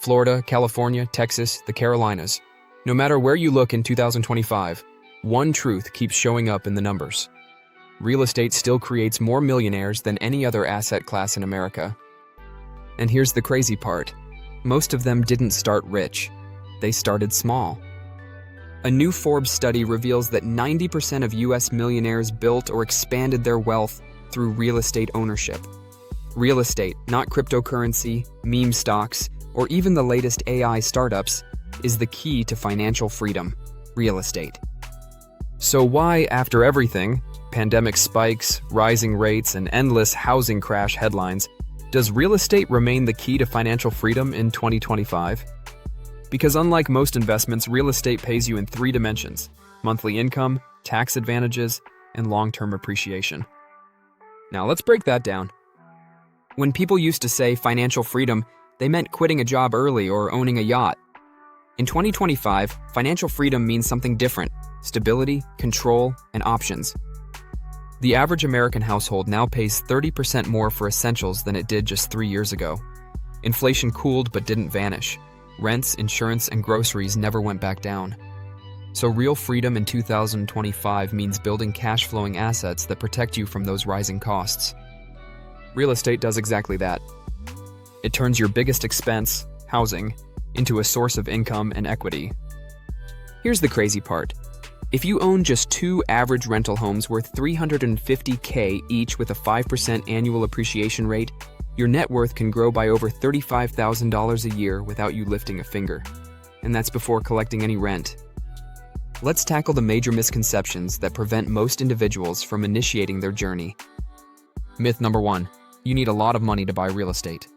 Florida, California, Texas, the Carolinas. No matter where you look in 2025, one truth keeps showing up in the numbers. Real estate still creates more millionaires than any other asset class in America. And here's the crazy part. Most of them didn't start rich. They started small. A new Forbes study reveals that 90% of US millionaires built or expanded their wealth through real estate ownership. Real estate, not cryptocurrency, meme stocks, or even the latest AI startups, is the key to financial freedom: real estate. So why, after everything, pandemic spikes, rising rates, and endless housing crash headlines, does real estate remain the key to financial freedom in 2025? Because unlike most investments, real estate pays you in three dimensions: monthly income, tax advantages, and long-term appreciation. Now let's break that down. When people used to say financial freedom, they meant quitting a job early or owning a yacht. In 2025, financial freedom means something different: stability, control, and options. The average American household now pays 30% more for essentials than it did just 3 years ago. Inflation cooled but didn't vanish. Rents, insurance, and groceries never went back down. So real freedom in 2025 means building cash-flowing assets that protect you from those rising costs. Real estate does exactly that. It turns your biggest expense, housing, into a source of income and equity. Here's the crazy part. If you own just 2 average rental homes worth $350K each with a 5% annual appreciation rate, your net worth can grow by over $35,000 a year without you lifting a finger. And that's before collecting any rent. Let's tackle the major misconceptions that prevent most individuals from initiating their journey. Myth number 1. You need a lot of money to buy real estate.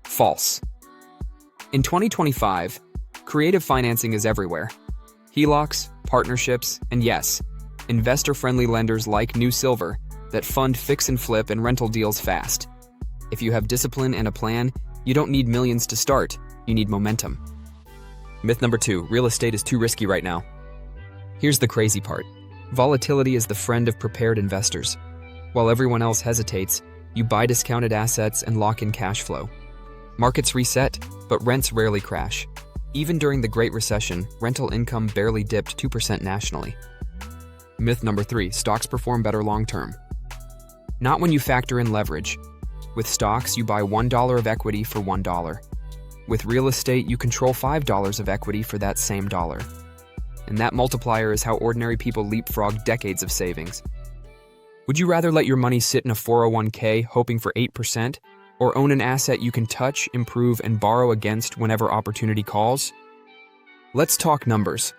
False. In 2025, creative financing is everywhere. HELOCs, partnerships, and yes, investor-friendly lenders like New Silver that fund fix and flip and rental deals fast. If you have discipline and a plan, you don't need millions to start, you need momentum. Myth number 2, real estate is too risky right now. Here's the crazy part. Volatility is the friend of prepared investors. While everyone else hesitates, you buy discounted assets and lock in cash flow. Markets reset, but rents rarely crash. Even during the Great Recession, rental income barely dipped 2% nationally. Myth number 3, stocks perform better long-term. Not when you factor in leverage. With stocks, you buy $1 of equity for $1. With real estate, you control $5 of equity for that same dollar. And that multiplier is how ordinary people leapfrog decades of savings. Would you rather let your money sit in a 401k hoping for 8%, or own an asset you can touch, improve, and borrow against whenever opportunity calls? Let's talk numbers.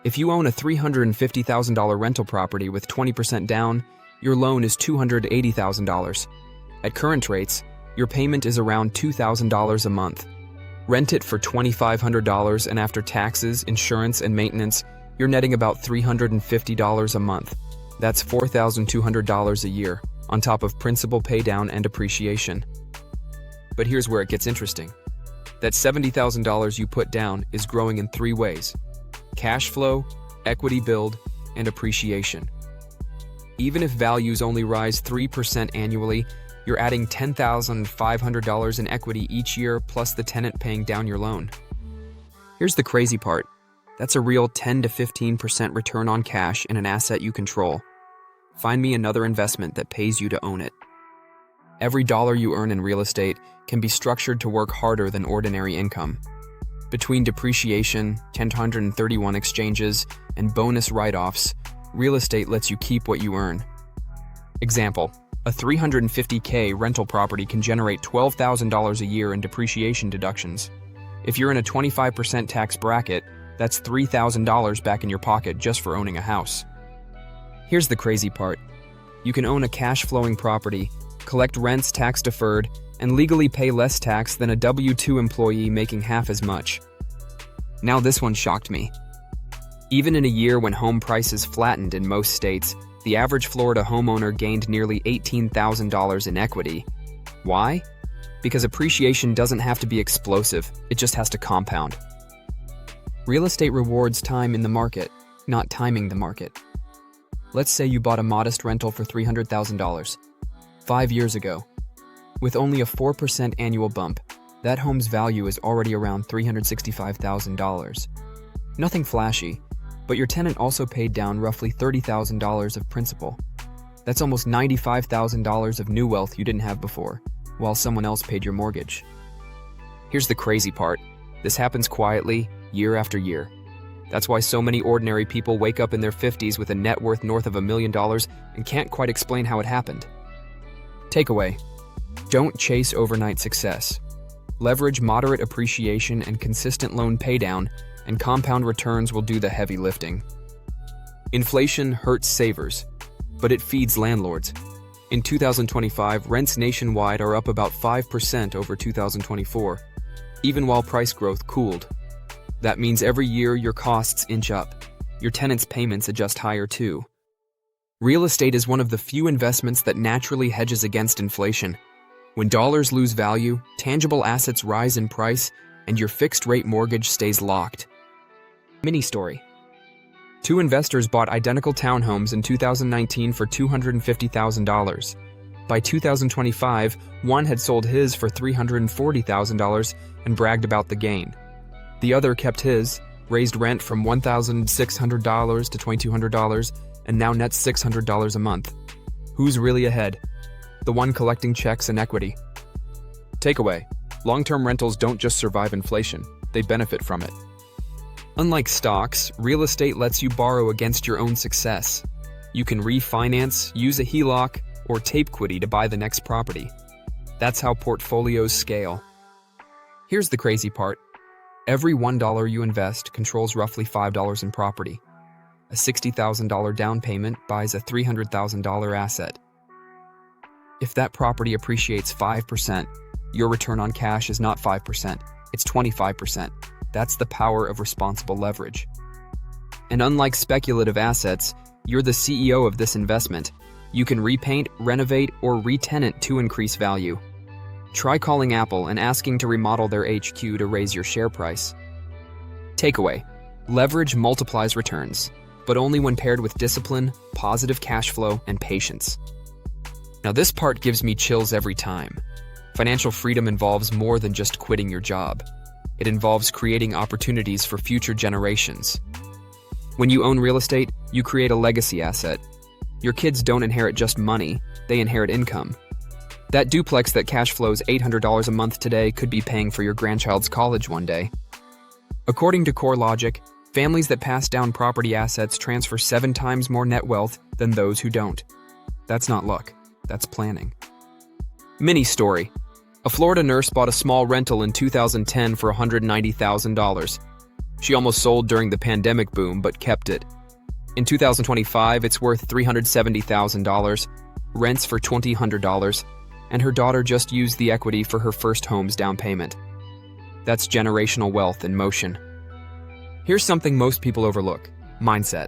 If you own a $350,000 rental property with 20% down, your loan is $280,000. At current rates, your payment is around $2,000 a month. Rent it for $2,500, and after taxes, insurance, and maintenance, you're netting about $350 a month. That's $4,200 a year, on top of principal paydown and appreciation. But here's where it gets interesting. That $70,000 you put down is growing in 3 ways: cash flow, equity build, and appreciation. Even if values only rise 3% annually, you're adding $10,500 in equity each year plus the tenant paying down your loan. Here's the crazy part. That's a real 10 to 15% return on cash in an asset you control. Find me another investment that pays you to own it. Every dollar you earn in real estate can be structured to work harder than ordinary income. Between depreciation, 1031 exchanges, and bonus write-offs, real estate lets you keep what you earn. Example, a $350K rental property can generate $12,000 a year in depreciation deductions. If you're in a 25% tax bracket, that's $3,000 back in your pocket just for owning a house. Here's the crazy part. You can own a cash-flowing property, collect rents tax-deferred, and legally pay less tax than a W-2 employee making half as much. Now this one shocked me. Even in a year when home prices flattened in most states, the average Florida homeowner gained nearly $18,000 in equity. Why? Because appreciation doesn't have to be explosive, it just has to compound. Real estate rewards time in the market, not timing the market. Let's say you bought a modest rental for $300,000 5 years ago. With only a 4% annual bump, That home's value is already around $365,000. Nothing flashy, but your tenant also paid down roughly $30,000 of principal. That's almost $95,000 of new wealth you didn't have before, while someone else paid your mortgage. Here's the crazy part. This happens quietly, year after year. That's why so many ordinary people wake up in their 50s with a net worth north of $1 million and can't quite explain how it happened. Takeaway: don't chase overnight success. Leverage moderate appreciation and consistent loan paydown, and compound returns will do the heavy lifting. Inflation hurts savers, but it feeds landlords. In 2025, rents nationwide are up about 5% over 2024, even while price growth cooled. That means every year your costs inch up. Your tenants' payments adjust higher too. Real estate is one of the few investments that naturally hedges against inflation. When dollars lose value, tangible assets rise in price, and your fixed-rate mortgage stays locked. Mini story. Two investors bought identical townhomes in 2019 for $250,000. By 2025, one had sold his for $340,000 and bragged about the gain. The other kept his, raised rent from $1,600 to $2,200, and now nets $600 a month. Who's really ahead? The one collecting checks and equity. Takeaway: long-term rentals don't just survive inflation, they benefit from it. Unlike stocks, real estate lets you borrow against your own success. You can refinance, use a HELOC, or tape equity to buy the next property. That's how portfolios scale. Here's the crazy part. Every $1 you invest controls roughly $5 in property. A $60,000 down payment buys a $300,000 asset. If that property appreciates 5%, your return on cash is not 5%, it's 25%. That's the power of responsible leverage. And unlike speculative assets, you're the CEO of this investment. You can repaint, renovate, or re-tenant to increase value. Try calling Apple and asking to remodel their HQ to raise your share price. Takeaway: leverage multiplies returns, but only when paired with discipline, positive cash flow, and patience. Now this part gives me chills every time. Financial freedom involves more than just quitting your job. It involves creating opportunities for future generations. When you own real estate, you create a legacy asset. Your kids don't inherit just money, they inherit income. That duplex that cash flows $800 a month today could be paying for your grandchild's college one day. According to CoreLogic, families that pass down property assets transfer 7 times more net wealth than those who don't. That's not luck, that's planning. Mini story. A Florida nurse bought a small rental in 2010 for $190,000. She almost sold during the pandemic boom, but kept it. In 2025, it's worth $370,000, rents for $2,000, and her daughter just used the equity for her first home's down payment. That's generational wealth in motion. Here's something most people overlook: mindset.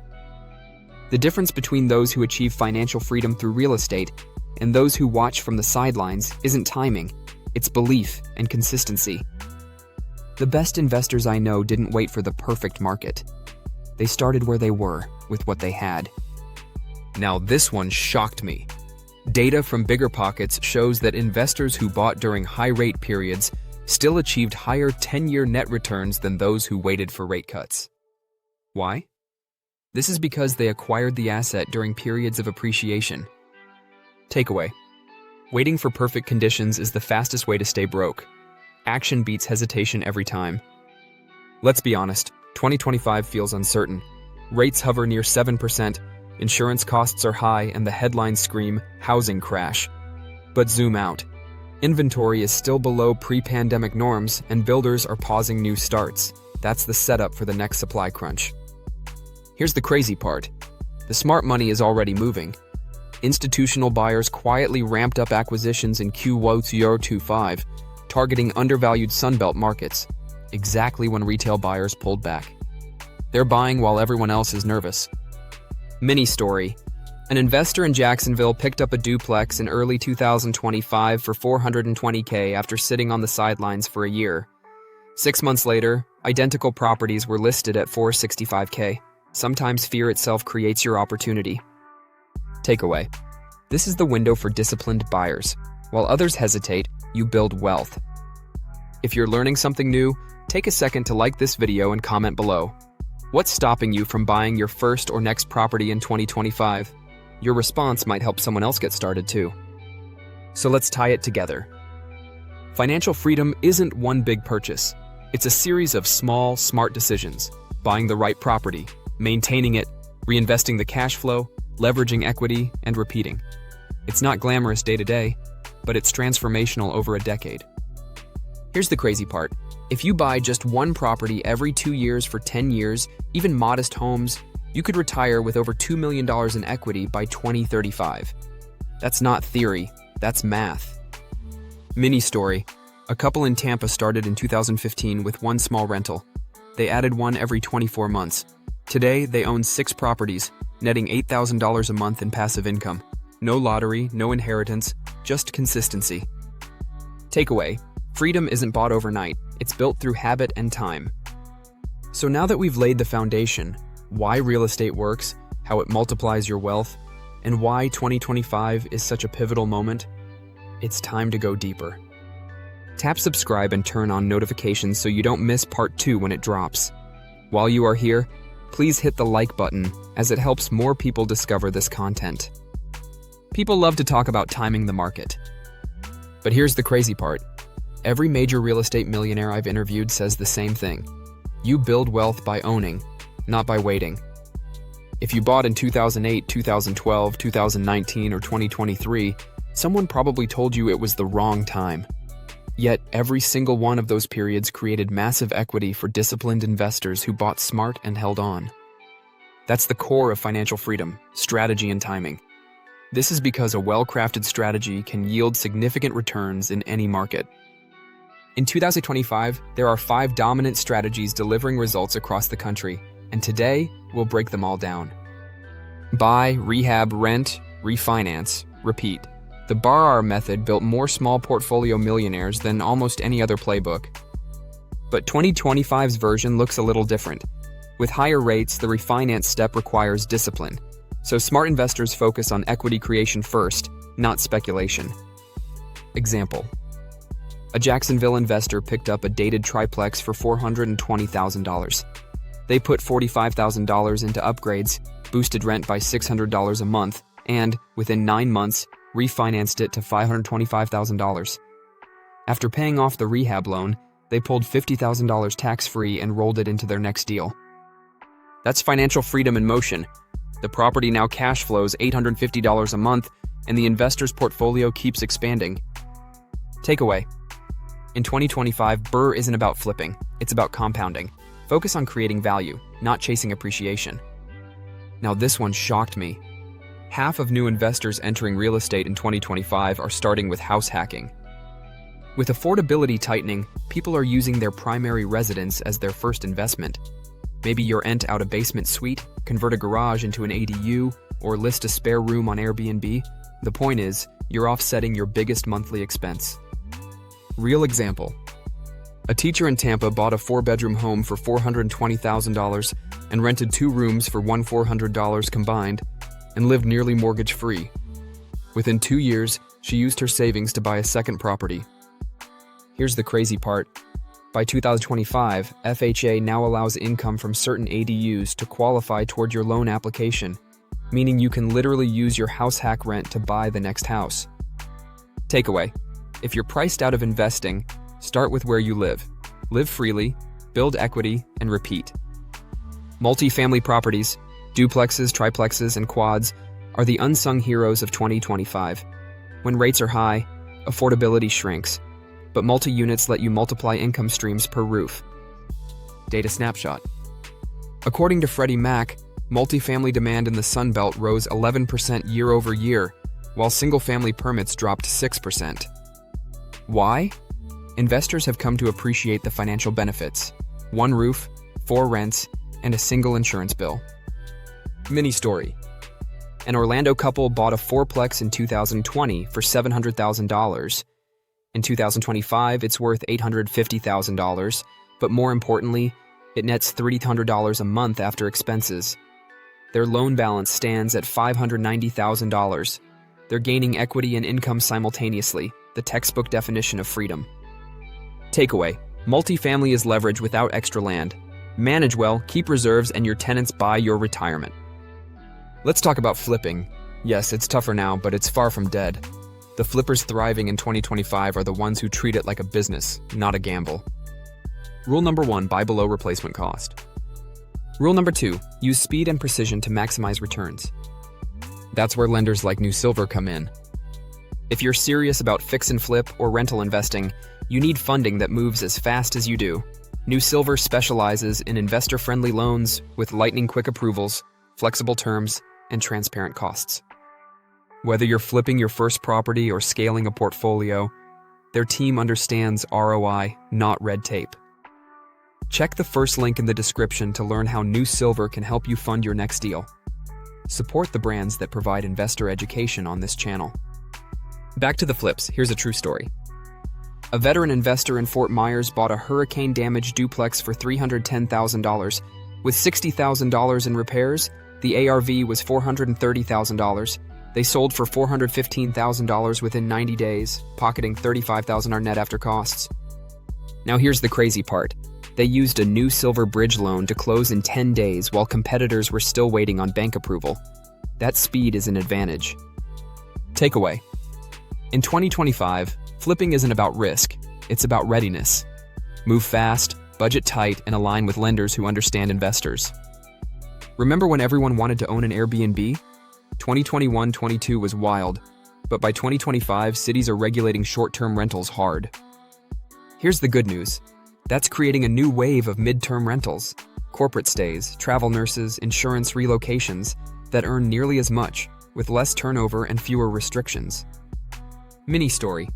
The difference between those who achieve financial freedom through real estate and those who watch from the sidelines isn't timing, it's belief and consistency. The best investors I know didn't wait for the perfect market. They started where they were, with what they had. Now this one shocked me. Data from BRRRR shows that investors who bought during high-rate periods still achieved higher 10-year net returns than those who waited for rate cuts. Why? This is because they acquired the asset during periods of appreciation. Takeaway: waiting for perfect conditions is the fastest way to stay broke. Action beats hesitation every time. Let's be honest, 2025 feels uncertain. Rates hover near 7%, insurance costs are high, and the headlines scream, housing crash. But zoom out. Inventory is still below pre-pandemic norms, and builders are pausing new starts. That's the setup for the next supply crunch. Here's the crazy part. The smart money is already moving. Institutional buyers quietly ramped up acquisitions in Q1 2025, targeting undervalued Sunbelt markets, exactly when retail buyers pulled back. They're buying while everyone else is nervous. Mini story. An investor in Jacksonville picked up a duplex in early 2025 for $420K after sitting on the sidelines for a year. 6 months later, identical properties were listed at $465K. Sometimes fear itself creates your opportunity. Takeaway: this is the window for disciplined buyers. While others hesitate, you build wealth. If you're learning something new, take a second to like this video and comment below. What's stopping you from buying your first or next property in 2025? Your response might help someone else get started too. So let's tie it together. Financial freedom isn't one big purchase. It's a series of small, smart decisions. Buying the right property, maintaining it, reinvesting the cash flow, leveraging equity, and repeating. It's not glamorous day to day, but it's transformational over a decade. Here's the crazy part. If you buy just one property every 2 years for 10 years, even modest homes, you could retire with over $2 million in equity by 2035. That's not theory, that's math. Mini story. A couple in Tampa started in 2015 with one small rental. They added one every 24 months. Today, they own 6 properties, netting $8,000 a month in passive income. No lottery, no inheritance, just consistency. Takeaway. Freedom isn't bought overnight, it's built through habit and time. So now that we've laid the foundation, why real estate works, how it multiplies your wealth, and why 2025 is such a pivotal moment, it's time to go deeper. Tap subscribe and turn on notifications so you don't miss part 2 when it drops. While you are here, please hit the like button as it helps more people discover this content. People love to talk about timing the market. But here's the crazy part. Every major real estate millionaire I've interviewed says the same thing. You build wealth by owning, not by waiting. If you bought in 2008, 2012, 2019, or 2023, someone probably told you it was the wrong time. Yet every single one of those periods created massive equity for disciplined investors who bought smart and held on. That's the core of financial freedom, strategy and timing. This is because a well-crafted strategy can yield significant returns in any market. In 2025, there are 5 dominant strategies delivering results across the country, and today, we'll break them all down. Buy, rehab, rent, refinance, repeat. The BRRRR method built more small portfolio millionaires than almost any other playbook. But 2025's version looks a little different. With higher rates, the refinance step requires discipline. So smart investors focus on equity creation first, not speculation. Example. A Jacksonville investor picked up a dated triplex for $420,000. They put $45,000 into upgrades, boosted rent by $600 a month, and, within 9 months, refinanced it to $525,000. After paying off the rehab loan, they pulled $50,000 tax-free and rolled it into their next deal. That's financial freedom in motion. The property now cash flows $850 a month, and the investor's portfolio keeps expanding. Takeaway. In 2025, BRRRR isn't about flipping, it's about compounding. Focus on creating value, not chasing appreciation. Now this one shocked me. Half of new investors entering real estate in 2025 are starting with house hacking. With affordability tightening, people are using their primary residence as their first investment. Maybe you'll rent out a basement suite, convert a garage into an ADU, or list a spare room on Airbnb. The point is, you're offsetting your biggest monthly expense. Real example. A teacher in Tampa bought a 4-bedroom home for $420,000 and rented 2 rooms for $1,400 combined and lived nearly mortgage-free. Within 2 years, she used her savings to buy a second property. Here's the crazy part. By 2025, FHA now allows income from certain ADUs to qualify toward your loan application, meaning you can literally use your house hack rent to buy the next house. Takeaway. If you're priced out of investing, start with where you live. Live freely, build equity, and repeat. Multifamily properties, duplexes, triplexes, and quads are the unsung heroes of 2025. When rates are high, affordability shrinks, but multi-units let you multiply income streams per roof. Data snapshot. According to Freddie Mac, multifamily demand in the Sun Belt rose 11% year over year, while single-family permits dropped 6%. Why? Investors have come to appreciate the financial benefits. 1 roof, 4 rents, and a single insurance bill. Mini story. An Orlando couple bought a 4-plex in 2020 for $700,000. In 2025, it's worth $850,000, but more importantly, it nets $300 a month after expenses. Their loan balance stands at $590,000. They're gaining equity and income simultaneously, the textbook definition of freedom. Takeaway: multifamily is leverage without extra land. Manage well, keep reserves, and your tenants buy your retirement. Let's talk about flipping. Yes, it's tougher now, but it's far from dead. The flippers thriving in 2025 are the ones who treat it like a business, not a gamble. Rule number 1, buy below replacement cost. Rule number 2, use speed and precision to maximize returns. That's where lenders like New Silver come in. If you're serious about fix and flip or rental investing, you need funding that moves as fast as you do. New Silver specializes in investor-friendly loans with lightning-quick approvals, flexible terms, and transparent costs. Whether you're flipping your first property or scaling a portfolio, their team understands ROI, not red tape. Check the first link in the description to learn how New Silver can help you fund your next deal. Support the brands that provide investor education on this channel. Back to the flips, here's a true story. A veteran investor in Fort Myers bought a hurricane-damaged duplex for $310,000. With $60,000 in repairs, the ARV was $430,000. They sold for $415,000 within 90 days, pocketing $35,000 net after costs. Now here's the crazy part. They used a New Silver bridge loan to close in 10 days while competitors were still waiting on bank approval. That speed is an advantage. Takeaway: in 2025, flipping isn't about risk, it's about readiness. Move fast, budget tight, and align with lenders who understand investors. Remember when everyone wanted to own an Airbnb? 2021-22 was wild, but by 2025, cities are regulating short-term rentals hard. Here's the good news. That's creating a new wave of mid-term rentals, corporate stays, travel nurses, insurance relocations that earn nearly as much, with less turnover and fewer restrictions. Mini story.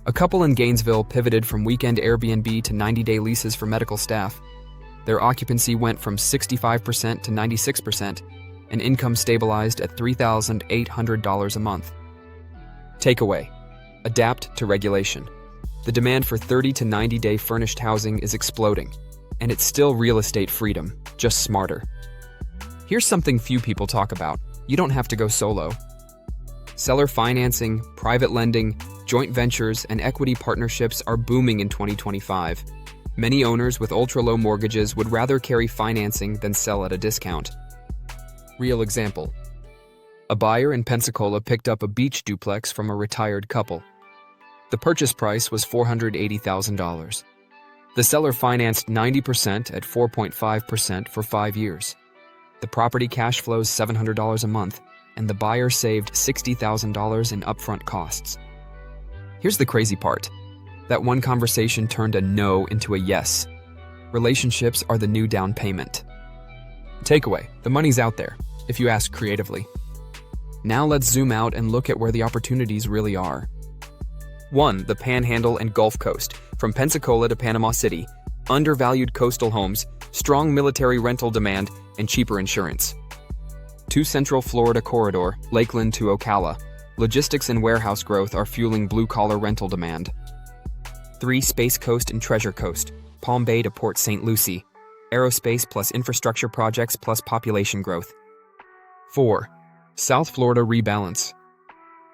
A couple in Gainesville pivoted from weekend Airbnb to 90-day leases for medical staff. Their occupancy went from 65% to 96%, and income stabilized at $3,800 a month. Takeaway: adapt to regulation. The demand for 30 to 90-day furnished housing is exploding, and it's still real estate freedom, just smarter. Here's something few people talk about. You don't have to go solo. Seller financing, private lending, joint ventures, and equity partnerships are booming in 2025. Many owners with ultra-low mortgages would rather carry financing than sell at a discount. Real example. A buyer in Pensacola picked up a beach duplex from a retired couple. The purchase price was $480,000. The seller financed 90% at 4.5% for 5 years. The property cash flows $700 a month, and the buyer saved $60,000 in upfront costs. Here's the crazy part. That one conversation turned a no into a yes. Relationships are the new down payment. Takeaway: the money's out there, if you ask creatively. Now let's zoom out and look at where the opportunities really are. 1. The Panhandle and Gulf Coast, from Pensacola to Panama City. Undervalued coastal homes, strong military rental demand, and cheaper insurance. 2. Central Florida corridor, Lakeland to Ocala. Logistics and warehouse growth are fueling blue-collar rental demand. 3. Space Coast and Treasure Coast, Palm Bay to Port St. Lucie. Aerospace plus infrastructure projects plus population growth. 4. South Florida rebalance.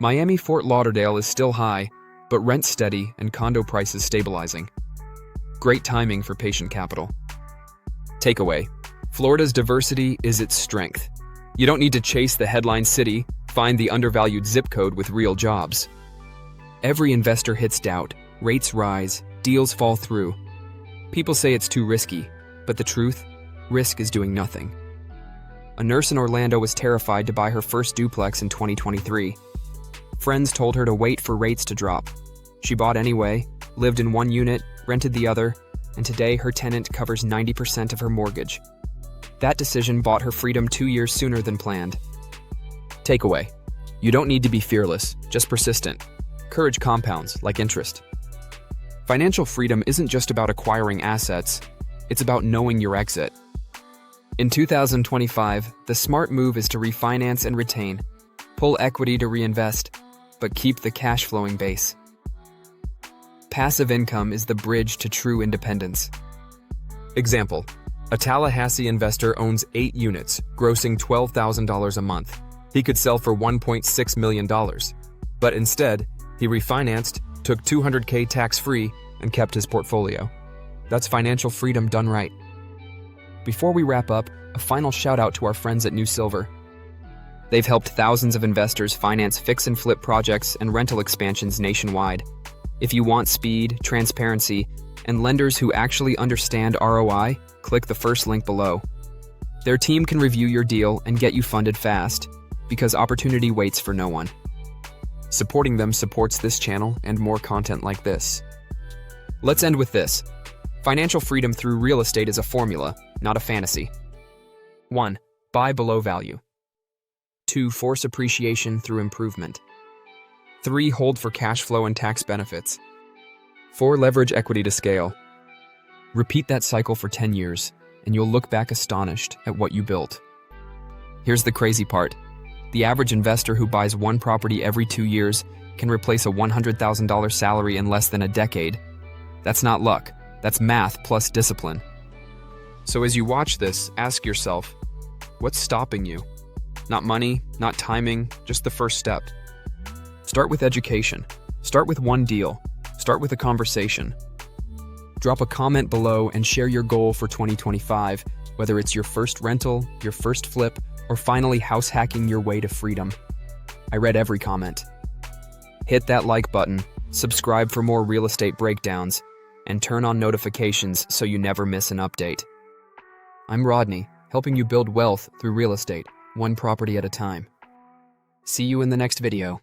Miami Fort Lauderdale is still high, but rent steady and condo prices stabilizing. Great timing for patient capital. Takeaway: Florida's diversity is its strength. You don't need to chase the headline city, find the undervalued zip code with real jobs. Every investor hits doubt, rates rise, deals fall through. People say it's too risky, but the truth? Risk is doing nothing. A nurse in Orlando was terrified to buy her first duplex in 2023. Friends told her to wait for rates to drop. She bought anyway, lived in one unit, rented the other, and today her tenant covers 90% of her mortgage. That decision bought her freedom 2 years sooner than planned. Takeaway: you don't need to be fearless, just persistent. Courage compounds, like interest. Financial freedom isn't just about acquiring assets, it's about knowing your exit. In 2025, the smart move is to refinance and retain, pull equity to reinvest, but keep the cash flowing base. Passive income is the bridge to true independence. Example: a Tallahassee investor owns 8 units, grossing $12,000 a month. He could sell for $1.6 million. But instead, he refinanced, took $200K tax-free, and kept his portfolio. That's financial freedom done right. Before we wrap up, a final shout out to our friends at New Silver. They've helped thousands of investors finance fix and flip projects and rental expansions nationwide. If you want speed, transparency, and lenders who actually understand ROI, click the first link below. Their team can review your deal and get you funded fast, because opportunity waits for no one. Supporting them supports this channel and more content like this. Let's end with this. Financial freedom through real estate is a formula, not a fantasy. 1. Buy below value. 2. Force appreciation through improvement. 3. Hold for cash flow and tax benefits. 4. Leverage equity to scale. Repeat that cycle for 10 years, and you'll look back astonished at what you built. Here's the crazy part. The average investor who buys one property every 2 years can replace a $100,000 salary in less than a decade. That's not luck. That's math plus discipline. So as you watch this, ask yourself, what's stopping you? Not money, not timing, just the first step. Start with education. Start with one deal. Start with a conversation. Drop a comment below and share your goal for 2025, whether it's your first rental, your first flip, or finally house hacking your way to freedom. I read every comment. Hit that like button, subscribe for more real estate breakdowns, and turn on notifications so you never miss an update. I'm Rodney, helping you build wealth through real estate, one property at a time. See you in the next video.